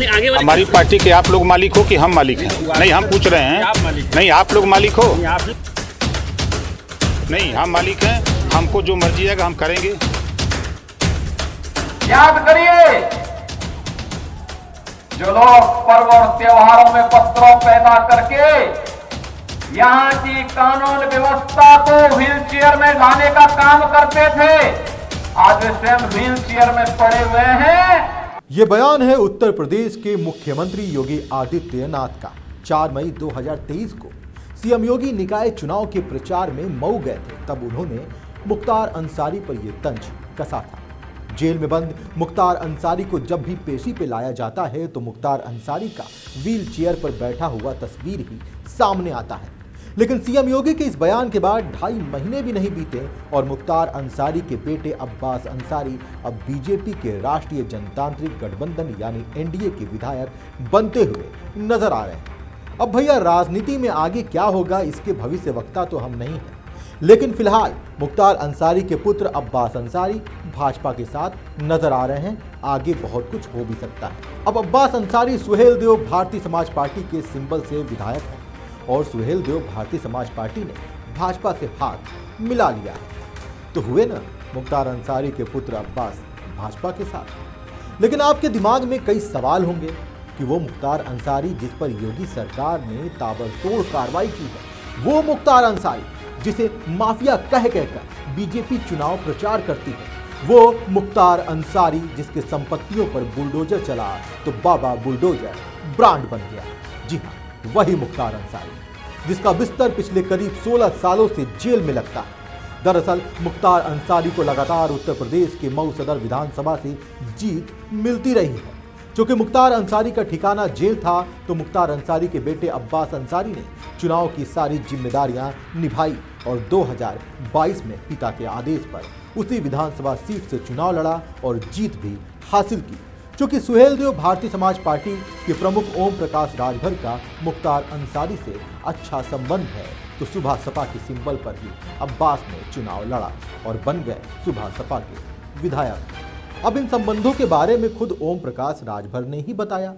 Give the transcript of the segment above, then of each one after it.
आगे वाले हमारी पार्टी के आप लोग मालिक हो कि हम मालिक हैं? नहीं, हम पूछ रहे हैं। नहीं, आप लोग मालिक हो? नहीं, हम मालिक हैं। हमको जो मर्जी आएगा हम करेंगे। याद करिए, जो लोग पर्व और त्योहारों में पत्रों पैदा करके यहाँ की कानून व्यवस्था को व्हील चेयर में लाने का काम करते थे, आज वे स्वयं व्हील चेयर में पड़े हुए हैं। ये बयान है उत्तर प्रदेश के मुख्यमंत्री योगी आदित्यनाथ का। 4 मई 2023 को सीएम योगी निकाय चुनाव के प्रचार में मऊ गए थे। तब उन्होंने मुख्तार अंसारी पर यह तंज कसा था। जेल में बंद मुख्तार अंसारी को जब भी पेशी पे लाया जाता है तो मुख्तार अंसारी का व्हील चेयर पर बैठा हुआ तस्वीर ही सामने आता है। लेकिन सीएम योगी के इस बयान के बाद 2.5 महीने भी नहीं बीते और मुख्तार अंसारी के बेटे अब्बास अंसारी अब बीजेपी के राष्ट्रीय जनतांत्रिक गठबंधन यानी एनडीए के विधायक बनते हुए नजर आ रहे हैं। अब भैया राजनीति में आगे क्या होगा इसके भविष्यवक्ता तो हम नहीं हैं, लेकिन फिलहाल मुख्तार अंसारी के पुत्र अब्बास अंसारी भाजपा के साथ नजर आ रहे हैं। आगे बहुत कुछ हो भी सकता है। अब अब्बास अंसारी सुहेलदेव भारतीय समाज पार्टी के सिंबल से विधायक हैं और सुहेलदेव भारतीय समाज पार्टी ने भाजपा से हाथ मिला लिया है। तो हुए ना मुख्तार अंसारी के पुत्र अब्बास भाजपा के साथ। लेकिन आपके दिमाग में कई सवाल होंगे कि वो मुख्तार अंसारी जिस पर योगी सरकार ने ताबड़तोड़ कार्रवाई की है, वो मुख्तार अंसारी जिसे माफिया कह कहकर बीजेपी चुनाव प्रचार करती है, वो मुख्तार अंसारी जिसके संपत्तियों पर बुलडोजर चला तो बाबा बुलडोजर ब्रांड बन गया। जी हाँ, वही मुख्तार अंसारी जिसका बिस्तर पिछले करीब 16 सालों से जेल में लगता है। दरअसल मुख्तार अंसारी को लगातार उत्तर प्रदेश के मऊ सदर विधानसभा से जीत मिलती रही है। क्योंकि मुख्तार अंसारी का ठिकाना जेल था तो मुख्तार अंसारी के बेटे अब्बास अंसारी ने चुनाव की सारी जिम्मेदारियां निभाई और 2022 में पिता के आदेश पर उसी विधानसभा सीट से चुनाव लड़ा और जीत भी हासिल की। क्योंकि सुहेलदेव भारतीय समाज पार्टी के प्रमुख ओम प्रकाश राजभर का मुख्तार अंसारी से अच्छा संबंध है तो सुबह सपा के सिंबल पर ही अब्बास ने चुनाव लड़ा और बन गए सुबह सपा के विधायक। अब इन संबंधों के बारे में खुद ओम प्रकाश राजभर ने ही बताया।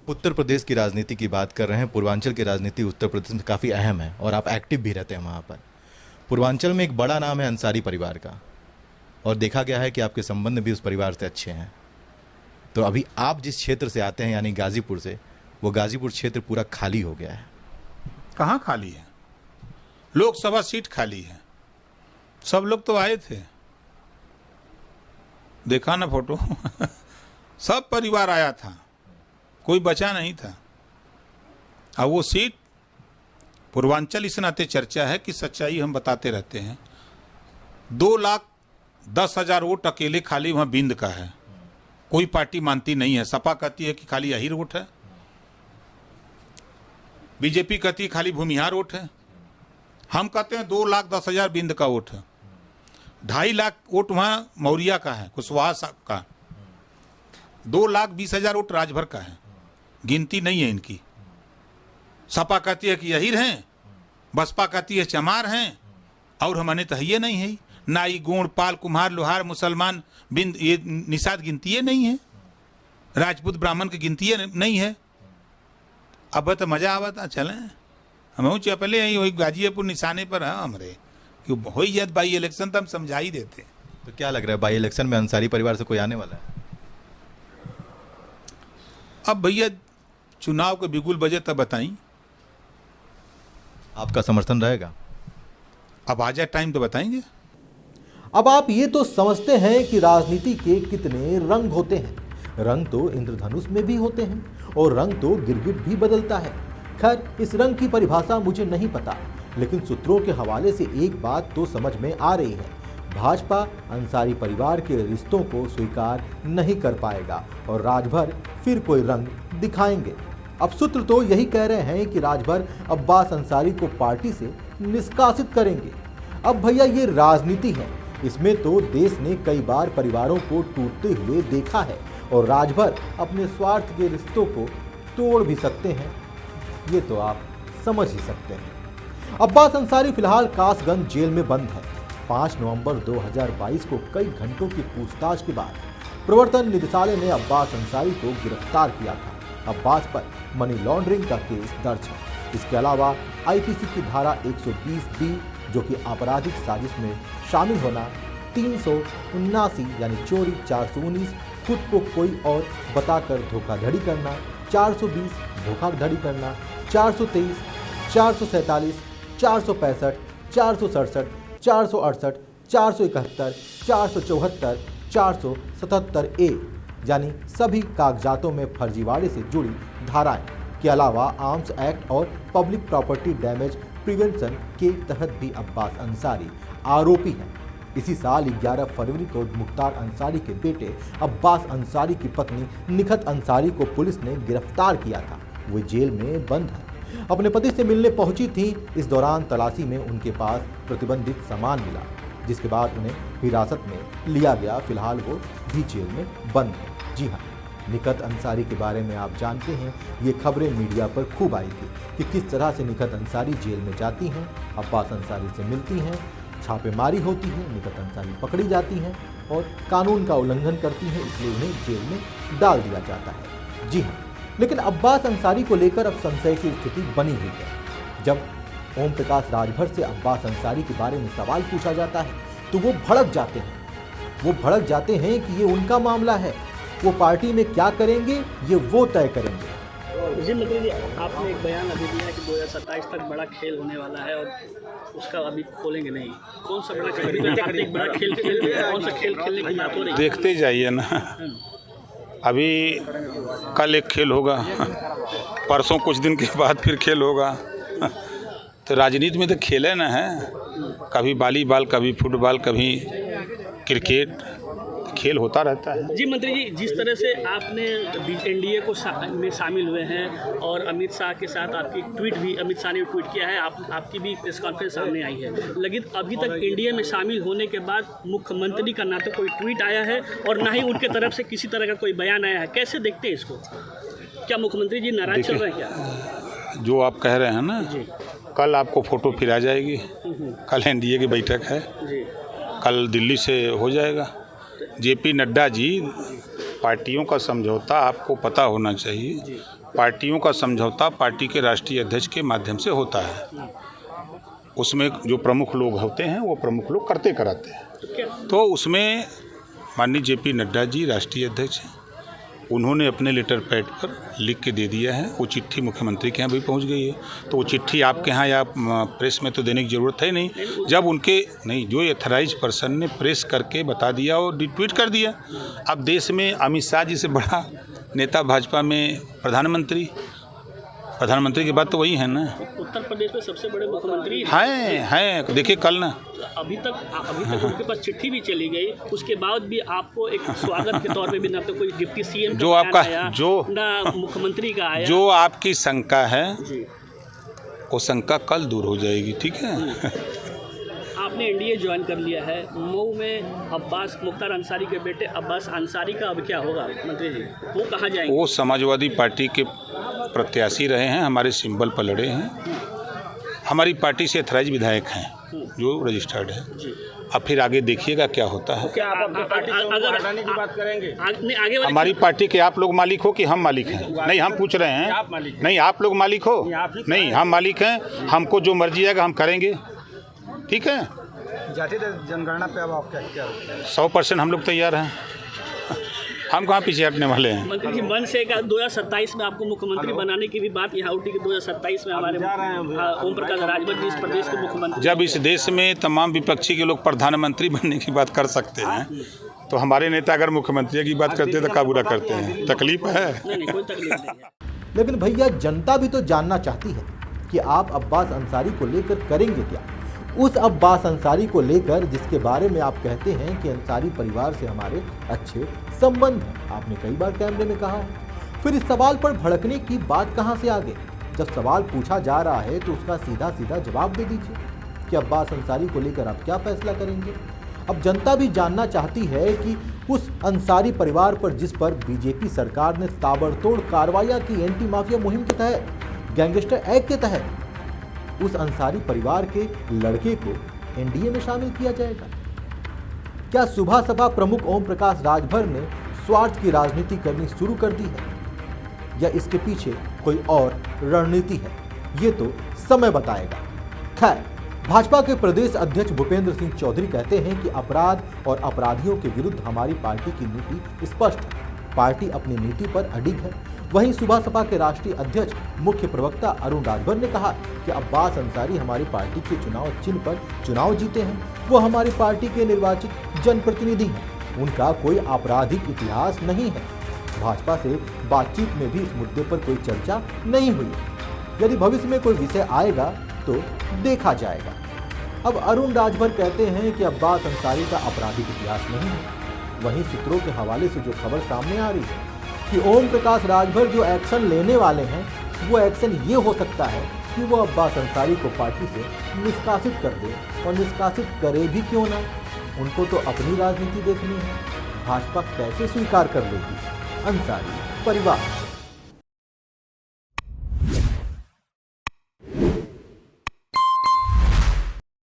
उत्तर प्रदेश की राजनीति की बात कर रहे हैं। पूर्वांचल की राजनीति उत्तर प्रदेश में काफ़ी अहम है और आप एक्टिव भी रहते हैं वहाँ पर। पूर्वांचल में एक बड़ा नाम है अंसारी परिवार का और देखा गया है कि आपके संबंध भी उस परिवार से अच्छे हैं। तो अभी आप जिस क्षेत्र से आते हैं यानी गाजीपुर से, वो गाजीपुर क्षेत्र पूरा खाली हो गया है। कहाँ खाली है? लोकसभा सीट खाली है। सब लोग तो आए थे, देखा ना फोटो सब परिवार आया था, कोई बचा नहीं था। अब वो सीट पूर्वांचल इस नाते चर्चा है कि सच्चाई हम बताते रहते हैं। 2,10,000 वोट अकेले खाली वहां बिंद का है। कोई पार्टी मानती नहीं है। सपा कहती है कि खाली यही वोट है, बीजेपी कहती है खाली भूमिहार वोट है। हम कहते हैं 2,10,000 बिंद का वोट है। 2.5 लाख वोट वहां मौर्या का है, कुशवाहा साहब का। 2,20,000 वोट राजभर का है। गिनती नहीं है इनकी। सपा कहती है कि यही हैं, बसपा कहती है चमार हैं, और हमने तो ये नहीं है। नाई गोंड पाल कुम्हार लोहार मुसलमान बिंद ये निषाद गिनती नहीं है। राजपूत ब्राह्मण की गिनती नहीं है। अब तो मजा आवता चले हम पहले यही वही गाजियापुर निशाने पर है हमारे कि हो जात बाई इलेक्शन तो हम समझा ही देते। तो क्या लग रहा है बाई इलेक्शन में अंसारी परिवार से कोई आने वाला है? अब भैया चुनाव के बिगुल बजे तब बताई। आपका समर्थन रहेगा? अब आ जाए टाइम तो बताएंगे। अब आप ये तो समझते हैं कि राजनीति के कितने रंग होते हैं। रंग तो इंद्रधनुष में भी होते हैं और रंग तो गिरगिट भी बदलता है। खैर, इस रंग की परिभाषा मुझे नहीं पता, लेकिन सूत्रों के हवाले से एक बात तो समझ में आ रही है। भाजपा अंसारी परिवार के रिश्तों को स्वीकार नहीं कर पाएगा और राजभर फिर कोई रंग दिखाएंगे। अब सूत्र तो यही कह रहे हैं कि राजभर अब्बास अंसारी को पार्टी से निष्कासित करेंगे। अब भैया ये राजनीति है, इसमें तो देश ने कई बार परिवारों को टूटते हुए देखा है और राजभर अपने स्वार्थ के रिश्तों को तोड़ भी सकते हैं। ये तो आप समझ ही सकते हैं। अब्बास अंसारी फिलहाल कासगंज जेल में बंद है। 5 नवंबर 2022 को कई घंटों की पूछताछ के बाद प्रवर्तन निदेशालय ने अब्बास अंसारी को गिरफ्तार किया था। अब्बास पर मनी लॉन्ड्रिंग का केस दर्ज है। इसके अलावा आईपीसी की धारा 120B जो कि आपराधिक साजिश में शामिल होना, 379 यानी चोरी, 419 खुद को कोई और बताकर धोखाधड़ी करना, 420 धोखाधड़ी करना, 423, 447, 465, 467, 468, 471, 474, 477A यानी सभी कागजातों में फर्जीवाड़े से जुड़ी धाराएं के अलावा आर्म्स एक्ट और पब्लिक प्रॉपर्टी डैमेज प्रिवेंशन के तहत भी अब्बास अंसारी आरोपी हैं। इसी साल 11 फरवरी को मुख्तार अंसारी के बेटे अब्बास अंसारी की पत्नी निखत अंसारी को पुलिस ने गिरफ्तार किया था। वो जेल में बंद है, अपने पति से मिलने पहुंची थी। इस दौरान तलाशी में उनके पास प्रतिबंधित सामान मिला, जिसके बाद उन्हें हिरासत में लिया गया। फिलहाल वो भी जेल में बंद है। जी हाँ, निखत अंसारी के बारे में आप जानते हैं, ये खबरें मीडिया पर खूब आई थी कि किस तरह से निखत अंसारी जेल में जाती हैं, अब्बास अंसारी से मिलती हैं, छापेमारी होती है, निखत अंसारी पकड़ी जाती हैं और कानून का उल्लंघन करती हैं, इसलिए उन्हें जेल में डाल दिया जाता है। जी हाँ, लेकिन अब्बास अंसारी को लेकर अब संशय की स्थिति बनी हुई है। जब ओम प्रकाश राजभर से अब्बास अंसारी के बारे में सवाल पूछा जाता है तो वो भड़क जाते हैं कि ये उनका मामला है, वो पार्टी में क्या करेंगे ये वो तय करेंगे। जी मतलब आपने एक बयान अभी दिया कि 2027 तक बड़ा खेल होने वाला है और उसका अभी खोलेंगे नहीं। कौन सा बड़ा खेल? एक बड़ा खेल कौन सा खेल खेलने की बात हो रही है? देखते जाइए ना, अभी कल एक खेल होगा, परसों कुछ दिन के बाद फिर खेल होगा। तो राजनीति में तो खेल ना है, कभी वॉलीबॉल, कभी फुटबॉल, कभी क्रिकेट, खेल होता रहता है। जी मंत्री जी, जिस तरह से आपने एनडीए को में शामिल हुए हैं और अमित शाह के साथ आपकी ट्वीट भी अमित शाह ने ट्वीट किया है, आपकी भी प्रेस कॉन्फ्रेंस सामने आई है, लेकिन अभी तक एनडीए में शामिल होने के बाद मुख्यमंत्री का ना तो कोई ट्वीट आया है और ना ही उनके तरफ से किसी तरह का कोई बयान आया है। कैसे देखते हैं इसको? क्या मुख्यमंत्री जी नाराज चल रहे हैं क्या? जो आप कह रहे हैं ना, कल आपको फोटो फिर आ जाएगी। कल एनडीए की बैठक है, कल दिल्ली से हो जाएगा। जेपी नड्डा जी, पार्टियों का समझौता आपको पता होना चाहिए, पार्टियों का समझौता पार्टी के राष्ट्रीय अध्यक्ष के माध्यम से होता है। उसमें जो प्रमुख लोग होते हैं वो प्रमुख लोग करते कराते हैं। तो उसमें माननीय जेपी नड्डा जी राष्ट्रीय अध्यक्ष हैं, उन्होंने अपने लेटर पैड पर लिख के दे दिया है। वो चिट्ठी मुख्यमंत्री के यहाँ भी पहुँच गई है, तो वो चिट्ठी आपके यहाँ या प्रेस में तो देने की ज़रूरत है नहीं। जब उनके नहीं, जो एथराइज पर्सन ने प्रेस करके बता दिया और ट्वीट कर दिया। अब देश में अमित शाह जी से बड़ा नेता भाजपा में प्रधानमंत्री के बाद तो वही है ना। उत्तर प्रदेश में सबसे बड़े मुख्यमंत्री हैं। देखिए कल ना, अभी तक उनके पास चिट्ठी भी चली गई, उसके बाद भी आपको एक स्वागत के तौर पे भी ना तो कोई डिप्टी सीएम जो आपका आया, जो ना मुख्यमंत्री का आया। जो आपकी शंका है वो शंका कल दूर हो जाएगी, ठीक है। आपने एनडीए ज्वाइन कर लिया है, मऊ में अब्बास मुख्तार अंसारी के बेटे अब्बास अंसारी का अब क्या होगा मंत्री जी? वो कहाँ जाएंगे? वो समाजवादी पार्टी के प्रत्याशी रहे हैं, हमारे सिंबल पर लड़े हैं, हमारी पार्टी से एथराइज विधायक हैं जो रजिस्टर्ड है। अब फिर आगे देखिएगा क्या होता है। क्या आप अपनी पार्टी को हटाने की बात करेंगे? आगे हमारी पार्टी के आप लोग मालिक हो कि हम मालिक हैं? नहीं, हम पूछ रहे हैं। नहीं, आप लोग मालिक हो? नहीं, हम मालिक हैं। हमको जो मर्जी आएगा हम करेंगे, ठीक है। जातीय जनगणना पे अब आप क्या 100% हम लोग तैयार हैं, हम कहाँ पीछे हटने वाले हैं। मंत्री जी, मन से 2027 में आपको मुख्यमंत्री बनाने की भी बात यहाँ उठी कि 2027 में हमारे ओम प्रकाश राजभर जी इस प्रदेश के मुख्यमंत्री। जब इस देश में तमाम विपक्षी के लोग प्रधानमंत्री बनने की बात कर सकते हैं, तो हमारे नेता अगर मुख्यमंत्री की बात करते हैं तो क्या बुरा करते हैं? तकलीफ है? नहीं, कोई तकलीफ नहीं है। लेकिन भैया, जनता भी तो जानना चाहती है कि आप अब्बास अंसारी को लेकर करेंगे क्या। उस अब्बास अंसारी को लेकर जिसके बारे में आप कहते हैं कि अंसारी परिवार से हमारे अच्छे संबंध हैं, आपने कई बार कैमरे में कहा है। फिर इस सवाल पर भड़कने की बात कहां से आ गई? जब सवाल पूछा जा रहा है तो उसका सीधा सीधा जवाब दे दीजिए कि अब्बास अंसारी को लेकर आप क्या फैसला करेंगे। अब जनता भी जानना चाहती है कि उस अंसारी परिवार पर जिस पर बीजेपी सरकार ने ताबड़तोड़ कार्रवाइयां की एंटी माफिया मुहिम के तहत, गैंगस्टर एक्ट के तहत, उस अंसारी परिवार के लड़के को एनडीए में शामिल किया जाएगा। क्या सुबह सभा प्रमुख ओम प्रकाश राजभर ने स्वार्थ की राजनीति करनी शुरू कर दी है? या इसके पीछे कोई और रणनीति है, ये तो समय बताएगा। खैर, भाजपा के प्रदेश अध्यक्ष भूपेंद्र सिंह चौधरी कहते हैं कि अपराध और अपराधियों के विरुद्ध हमारी पार्टी की नीति स्पष्ट है। पार्टी अपनी नीति पर अडिग है। वहीं सुबह सपा के राष्ट्रीय अध्यक्ष मुख्य प्रवक्ता अरुण राजभर ने कहा कि अब्बास अंसारी हमारी पार्टी के चुनाव चिन्ह पर चुनाव जीते हैं। वो हमारी पार्टी के निर्वाचित जनप्रतिनिधि हैं। उनका कोई आपराधिक इतिहास नहीं है। भाजपा से बातचीत में भी इस मुद्दे पर कोई चर्चा नहीं हुई। यदि भविष्य में कोई विषय आएगा तो देखा जाएगा। अब अरुण राजभर कहते हैं कि अब्बास अंसारी का आपराधिक इतिहास नहीं है। वहीं सूत्रों के हवाले से जो खबर सामने आ रही है कि ओम प्रकाश राजभर जो एक्शन लेने वाले हैं, वो एक्शन ये हो सकता है कि वो अब्बास अंसारी को पार्टी से निष्कासित कर दे, और निष्कासित करे भी क्यों ना, उनको तो अपनी राजनीति देखनी है। भाजपा कैसे स्वीकार कर लेगी अंसारी परिवार?